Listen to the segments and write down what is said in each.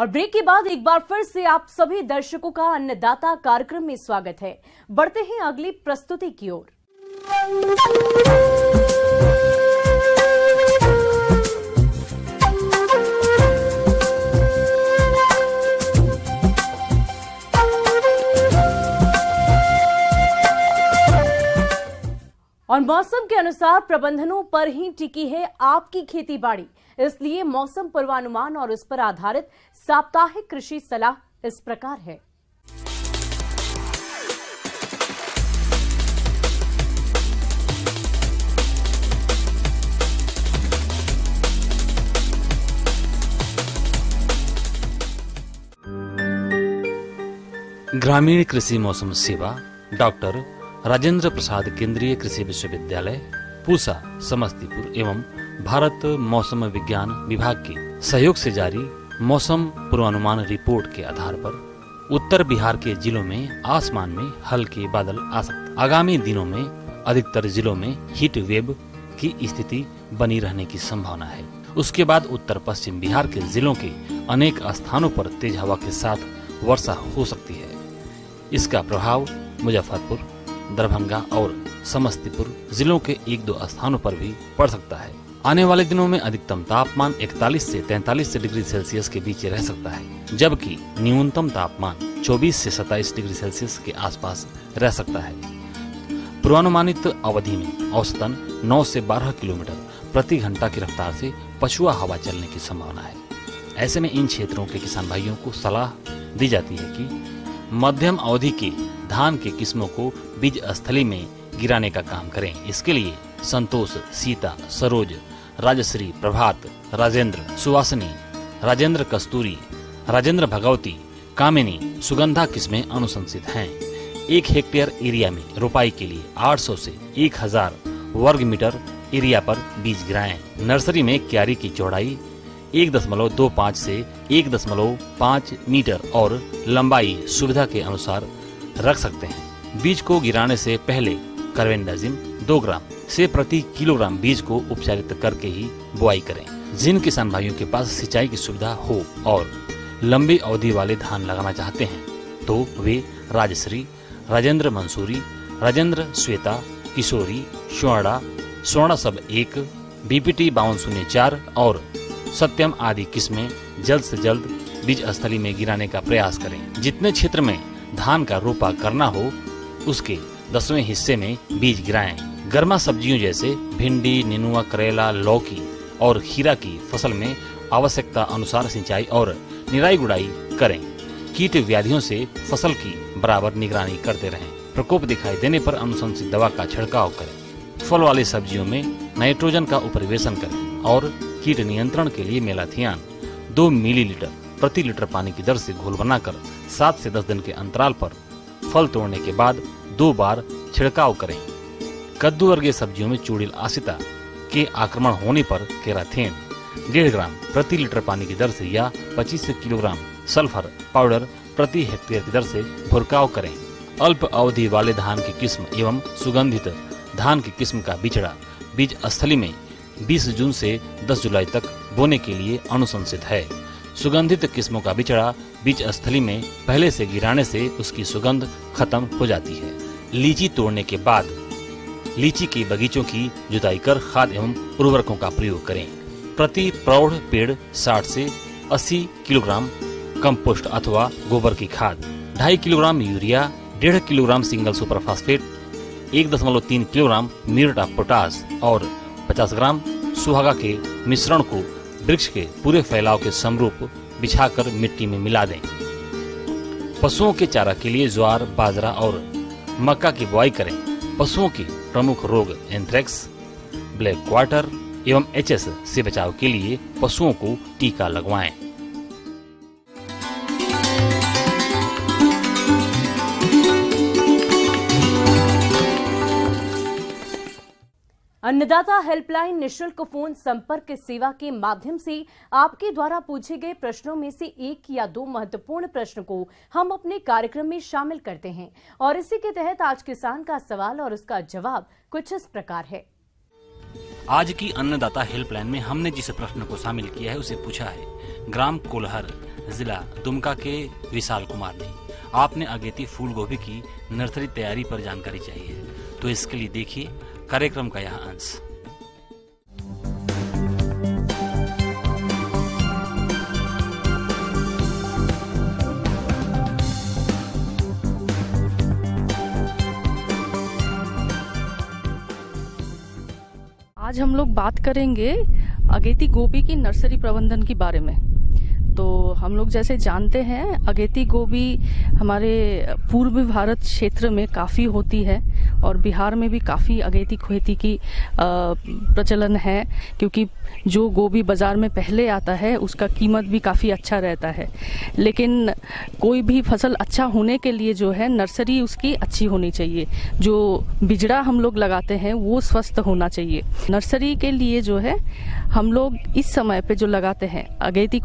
और ब्रेक के बाद एक बार फिर से आप सभी दर्शकों का अन्नदाता कार्यक्रम में स्वागत है। बढ़ते हैं अगली प्रस्तुति की ओर। और मौसम के अनुसार प्रबंधनों पर ही टिकी है आपकी खेती बाड़ी, इसलिए मौसम पूर्वानुमान और उस पर आधारित साप्ताहिक कृषि सलाह इस प्रकार है। ग्रामीण कृषि मौसम सेवा डॉक्टर राजेंद्र प्रसाद केंद्रीय कृषि विश्वविद्यालय पूसा समस्तीपुर एवं भारत मौसम विज्ञान विभाग के सहयोग से जारी मौसम पूर्वानुमान रिपोर्ट के आधार पर उत्तर बिहार के जिलों में आसमान में हल्के बादल आ सकते। आगामी दिनों में अधिकतर जिलों में हीट वेव की स्थिति बनी रहने की संभावना है। उसके बाद उत्तर पश्चिम बिहार के जिलों के अनेक स्थानों पर तेज हवा के साथ वर्षा हो सकती है। इसका प्रभाव मुजफ्फरपुर, दरभंगा और समस्तीपुर जिलों के 1-2 स्थानों पर भी पड़ सकता है। आने वाले दिनों में अधिकतम तापमान 41 से 43 डिग्री सेल्सियस के बीच रह सकता है, जबकि न्यूनतम तापमान 24 से 27 डिग्री सेल्सियस के आसपास रह सकता है। पूर्वानुमानित अवधि में औसतन 9 से 12 किलोमीटर प्रति घंटा की रफ्तार से पछुआ हवा चलने की संभावना है। ऐसे में इन क्षेत्रों के किसान भाइयों को सलाह दी जाती है कि मध्यम अवधि के धान के किस्मों को बीज स्थली में गिराने का काम करें। इसके लिए संतोष, सीता, सरोज, राजश्री, प्रभात, राजेंद्र, सुवासनी, राजेंद्र कस्तूरी, राजेंद्र भगवती, कामिनी, सुगंधा किस्में अनुशंसित हैं। 1 हेक्टेयर एरिया में रोपाई के लिए 800 से 1000 वर्ग मीटर एरिया पर बीज गिराएं। नर्सरी में क्यारी की चौड़ाई 1.25 से 1.5 मीटर और लंबाई सुविधा के अनुसार रख सकते हैं। बीज को गिराने से पहले कार्बेंडाजिम 2 ग्राम से प्रति किलोग्राम बीज को उपचारित करके ही बुआई करें। जिन किसान भाइयों के पास सिंचाई की सुविधा हो और लंबी अवधि वाले धान लगाना चाहते हैं तो वे राजश्री, राजेंद्र मंसूरी, राजेंद्र श्वेता, किशोरी, स्वर्ण सब 1, बीपीटी 5204 और सत्यम आदि किस्में जल्द से जल्द बीज स्थली में गिराने का प्रयास करें। जितने क्षेत्र में धान का रोपा करना हो उसके 10वें हिस्से में बीज गिराएं। गर्मा सब्जियों जैसे भिंडी, नेनुआ, करेला, लौकी और खीरा की फसल में आवश्यकता अनुसार सिंचाई और निराई गुड़ाई करें। कीट व्याधियों से फसल की बराबर निगरानी करते रहें। प्रकोप दिखाई देने पर अनुशंसित दवा का छिड़काव करें। फल वाली सब्जियों में नाइट्रोजन का उपरिवेशन करें और कीट नियंत्रण के लिए मेलाथियान 2 मिलीलीटर प्रति लीटर पानी की दर से घोल बनाकर 7 से 10 दिन के अंतराल पर फल तोड़ने के बाद 2 बार छिड़काव करें। कद्दू वर्गीय सब्जियों में चूड़िल आसिता के आक्रमण होने पर केराथेन 1.5 ग्राम प्रति लीटर पानी की दर से या 25 किलोग्राम सल्फर पाउडर प्रति हेक्टेयर की दर से भुरकाव करें। अल्प अवधि वाले धान की किस्म एवं सुगंधित धान की किस्म का बिचड़ा बीज स्थली में 20 जून से 10 जुलाई तक बोने के लिए अनुशंसित है। सुगंधित किस्मों का बिचड़ा बीज स्थली में पहले से गिराने से उसकी सुगंध खत्म हो जाती है। लीची तोड़ने के बाद लीची के बगीचों की जुताई कर खाद एवं उर्वरकों का प्रयोग करें। प्रति प्रौढ़ पेड़ 60 से 80 किलोग्राम कंपोस्ट अथवा गोबर की खाद, 2.5 kilogram urea, 1.5 kilogram single super phosphate, 1.3 kilogram muriate of potash और 50 ग्राम सुहागा के मिश्रण को वृक्ष के पूरे फैलाव के समरूप बिछाकर मिट्टी में मिला दें। पशुओं के चारा के लिए ज्वार, बाजरा और मक्का की बुआई करें। पशुओं के प्रमुख रोग एंथ्रेक्स, ब्लैक क्वार्टर एवं एचएस से बचाव के लिए पशुओं को टीका लगवाएं। अन्नदाता हेल्पलाइन निशुल्क फोन संपर्क सेवा के माध्यम से आपके द्वारा पूछे गए प्रश्नों में से 1 या 2 महत्वपूर्ण प्रश्न को हम अपने कार्यक्रम में शामिल करते हैं और इसी के तहत आज किसान का सवाल और उसका जवाब कुछ इस प्रकार है। आज की अन्नदाता हेल्पलाइन में हमने जिस प्रश्न को शामिल किया है उसे पूछा है, ग्राम कोल्हर जिला दुमका के विशाल कुमार ने। आपने अगेती फूल गोभी की नर्सरी तैयारी पर जानकारी चाहिए तो इसके लिए देखिए कार्यक्रम का यह अंश। आज हम लोग बात करेंगे अगेती गोभी की नर्सरी प्रबंधन के बारे में। तो हम लोग जैसे जानते हैं अगेती गोभी हमारे पूर्वी भारत क्षेत्र में काफ़ी होती है और बिहार में भी काफ़ी अगेती खेती की प्रचलन है, क्योंकि जो गोभी बाज़ार में पहले आता है उसका कीमत भी काफ़ी अच्छा रहता है। लेकिन कोई भी फसल अच्छा होने के लिए जो है नर्सरी उसकी अच्छी होनी चाहिए। जो बिजड़ा हम लोग लगाते हैं वो स्वस्थ होना चाहिए। नर्सरी के लिए जो है हम लोग इस समय पे जो लगाते हैं अगेती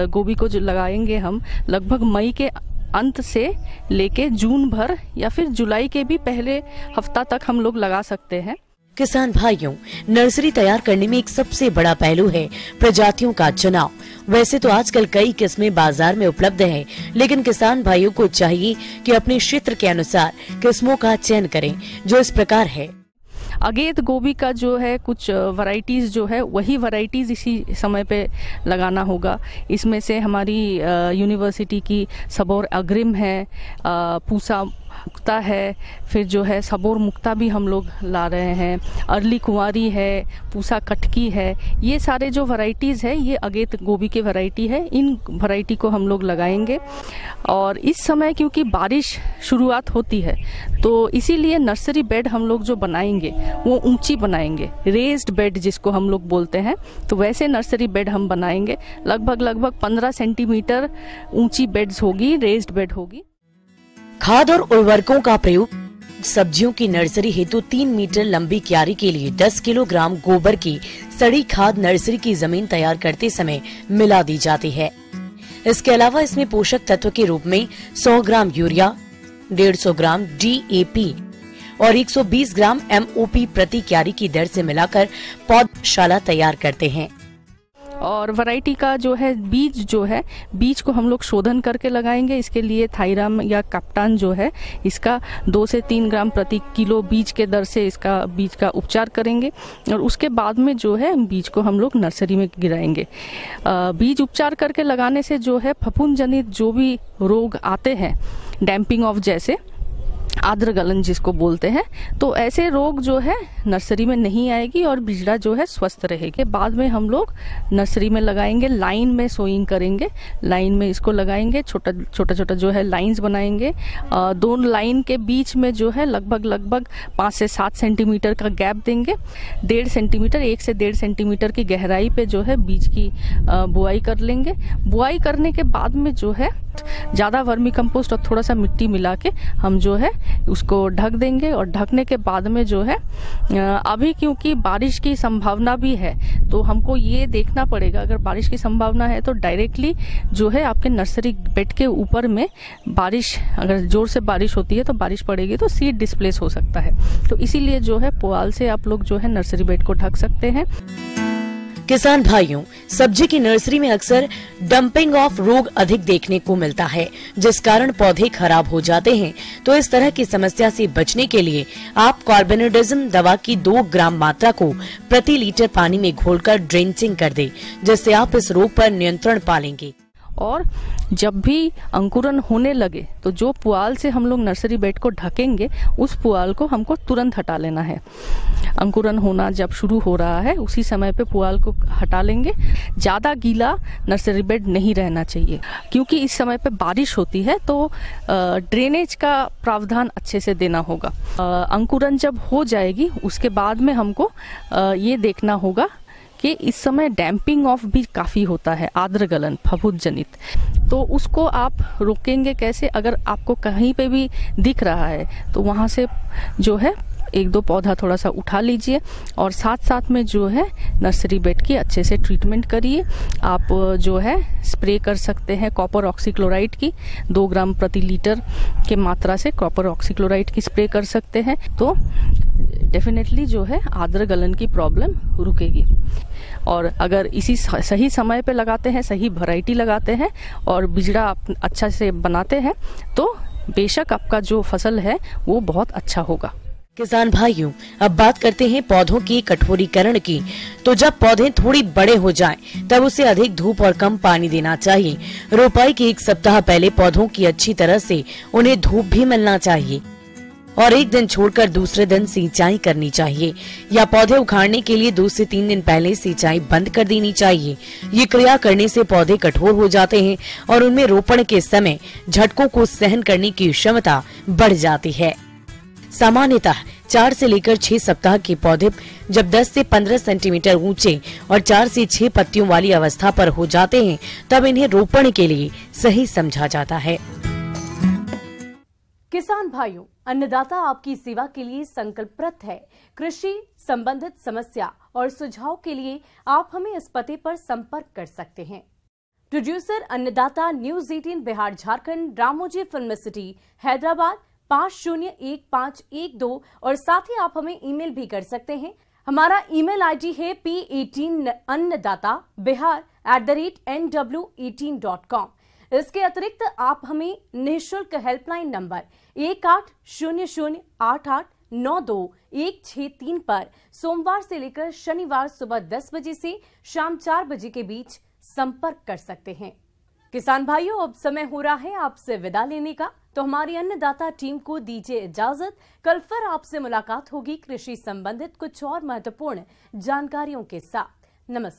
गोभी को जो लगाएंगे हम लगभग मई के अंत से लेके जून भर या फिर जुलाई के भी पहले हफ्ता तक हम लोग लगा सकते हैं। किसान भाइयों, नर्सरी तैयार करने में एक सबसे बड़ा पहलू है प्रजातियों का चुनाव। वैसे तो आजकल कई किस्में बाजार में उपलब्ध हैं, लेकिन किसान भाइयों को चाहिए कि अपने क्षेत्र के अनुसार किस्मों का चयन करें, जो इस प्रकार है। अगेत गोभी का जो है कुछ वैरायटीज जो है वही वैरायटीज इसी समय पे लगाना होगा। इसमें से हमारी यूनिवर्सिटी की सबौर अग्रिम है, पूसा मुक्ता है, फिर जो है सबौर मुक्ता भी हम लोग ला रहे हैं, अर्ली कुंवारी है, पूसा कटकी है। ये सारे जो वैरायटीज़ है ये अगेत गोभी की वैरायटी है। इन वैरायटी को हम लोग लगाएंगे। और इस समय क्योंकि बारिश शुरुआत होती है तो इसीलिए नर्सरी बेड हम लोग जो बनाएंगे वो ऊंची बनाएंगे, रेज्ड बेड जिसको हम लोग बोलते हैं। तो वैसे नर्सरी बेड हम बनाएंगे, लगभग 15 सेंटीमीटर ऊंची बेड्स होगी, रेज्ड बेड होगी। खाद और उर्वरकों का प्रयोग सब्जियों की नर्सरी हेतु 3 मीटर लंबी क्यारी के लिए 10 किलोग्राम गोबर की सड़ी खाद नर्सरी की जमीन तैयार करते समय मिला दी जाती है। इसके अलावा इसमें पोषक तत्व के रूप में 100 ग्राम यूरिया, 150 ग्राम DAP और 120 ग्राम MOP प्रति क्यारी की दर से मिलाकर पौधशाला तैयार करते हैं। और वैरायटी का जो है बीज को हम लोग शोधन करके लगाएंगे। इसके लिए थायराम या कैप्टान जो है इसका 2 से 3 ग्राम प्रति किलो बीज के दर से इसका बीज का उपचार करेंगे और उसके बाद में जो है बीज को हम लोग नर्सरी में गिराएंगे। बीज उपचार करके लगाने से जो है फफूंद जनित जो भी रोग आते हैं, डैम्पिंग ऑफ जैसे आर्द्र गलन जिसको बोलते हैं, तो ऐसे रोग जो है नर्सरी में नहीं आएगी और बिजड़ा जो है स्वस्थ रहेगी। बाद में हम लोग नर्सरी में लगाएंगे, लाइन में सोइंग करेंगे, लाइन में इसको लगाएंगे, छोटा जो है लाइंस बनाएंगे। दोनों लाइन के बीच में जो है लगभग 5 से 7 सेंटीमीटर का गैप देंगे। 1.5 सेंटीमीटर 1 से 1.5 सेंटीमीटर की गहराई पे जो है बीज की बुआई कर लेंगे। बुआई करने के बाद में जो है ज़्यादा वर्मी कंपोस्ट और थोड़ा सा मिट्टी मिला के हम जो है उसको ढक देंगे। और ढकने के बाद में जो है अभी क्योंकि बारिश की संभावना भी है तो हमको ये देखना पड़ेगा, अगर बारिश की संभावना है तो डायरेक्टली जो है आपके नर्सरी बेड के ऊपर में बारिश, अगर जोर से बारिश होती है तो बारिश पड़ेगी तो सीड डिस्प्लेस हो सकता है। तो इसीलिए जो है पुआल से आप लोग जो है नर्सरी बेड को ढक सकते हैं। किसान भाइयों, सब्जी की नर्सरी में अक्सर डंपिंग ऑफ रोग अधिक देखने को मिलता है, जिस कारण पौधे खराब हो जाते हैं। तो इस तरह की समस्या से बचने के लिए आप कार्बेनोडाजिम दवा की 2 ग्राम मात्रा को प्रति लीटर पानी में घोलकर ड्रेंचिंग कर दें, जिससे आप इस रोग पर नियंत्रण पा लेंगे। और जब भी अंकुरन होने लगे तो जो पुआल से हम लोग नर्सरी बेड को ढकेंगे उस पुआल को हमको तुरंत हटा लेना है। अंकुरन होना जब शुरू हो रहा है उसी समय पे पुआल को हटा लेंगे। ज़्यादा गीला नर्सरी बेड नहीं रहना चाहिए, क्योंकि इस समय पे बारिश होती है तो ड्रेनेज का प्रावधान अच्छे से देना होगा। अंकुरन जब हो जाएगी उसके बाद में हमको ये देखना होगा कि इस समय डैम्पिंग ऑफ भी काफ़ी होता है, आर्द्र गलन फफूंद जनित। तो उसको आप रोकेंगे कैसे? अगर आपको कहीं पे भी दिख रहा है तो वहाँ से जो है 1-2 पौधा थोड़ा सा उठा लीजिए और साथ में जो है नर्सरी बेड की अच्छे से ट्रीटमेंट करिए। आप जो है स्प्रे कर सकते हैं कॉपर ऑक्सीक्लोराइड की 2 ग्राम प्रति लीटर के मात्रा से कॉपर ऑक्सीक्लोराइड की स्प्रे कर सकते हैं, तो डेफिनेटली जो है आर्द्र गलन की प्रॉब्लम रुकेगी। और अगर इसी सही समय पे लगाते हैं, सही वैरायटी लगाते हैं और बिजड़ा अच्छा से बनाते हैं तो बेशक आपका जो फसल है वो बहुत अच्छा होगा। किसान भाइयों, अब बात करते हैं पौधों की कठोरीकरण की। तो जब पौधे थोड़ी बड़े हो जाएं, तब उसे अधिक धूप और कम पानी देना चाहिए। रोपाई के एक सप्ताह पहले पौधों की अच्छी तरह से उन्हें धूप भी मिलना चाहिए और एक दिन छोड़कर दूसरे दिन सिंचाई करनी चाहिए या पौधे उखाड़ने के लिए 2 से 3 दिन पहले सिंचाई बंद कर देनी चाहिए। ये क्रिया करने से पौधे कठोर हो जाते हैं और उनमें रोपण के समय झटकों को सहन करने की क्षमता बढ़ जाती है। सामान्यतः 4 से लेकर 6 सप्ताह के पौधे जब 10 से 15 सेंटीमीटर ऊंचे और 4 से 6 पत्तियों वाली अवस्था पर हो जाते हैं, तब इन्हें रोपण के लिए सही समझा जाता है। किसान भाइयों, अन्नदाता आपकी सेवा के लिए संकल्परत है। कृषि संबंधित समस्या और सुझाव के लिए आप हमें इस पते पर संपर्क कर सकते हैं। प्रोड्यूसर अन्नदाता, news 18 Bihar Jharkhand, Ramoji film city, Hyderabad 501512 और साथ ही आप हमें ईमेल भी कर सकते हैं। हमारा ईमेल आईडी है p18annadatabihar@nw18.com। इसके अतिरिक्त आप हमें निःशुल्क हेल्पलाइन नंबर 180088926163 पर सोमवार से लेकर शनिवार सुबह 10 बजे से शाम 4 बजे के बीच संपर्क कर सकते हैं। किसान भाइयों, अब समय हो रहा है आपसे विदा लेने का, तो हमारी अन्नदाता टीम को दीजिए इजाजत। कल फिर आपसे मुलाकात होगी कृषि संबंधित कुछ और महत्वपूर्ण जानकारियों के साथ। नमस्कार।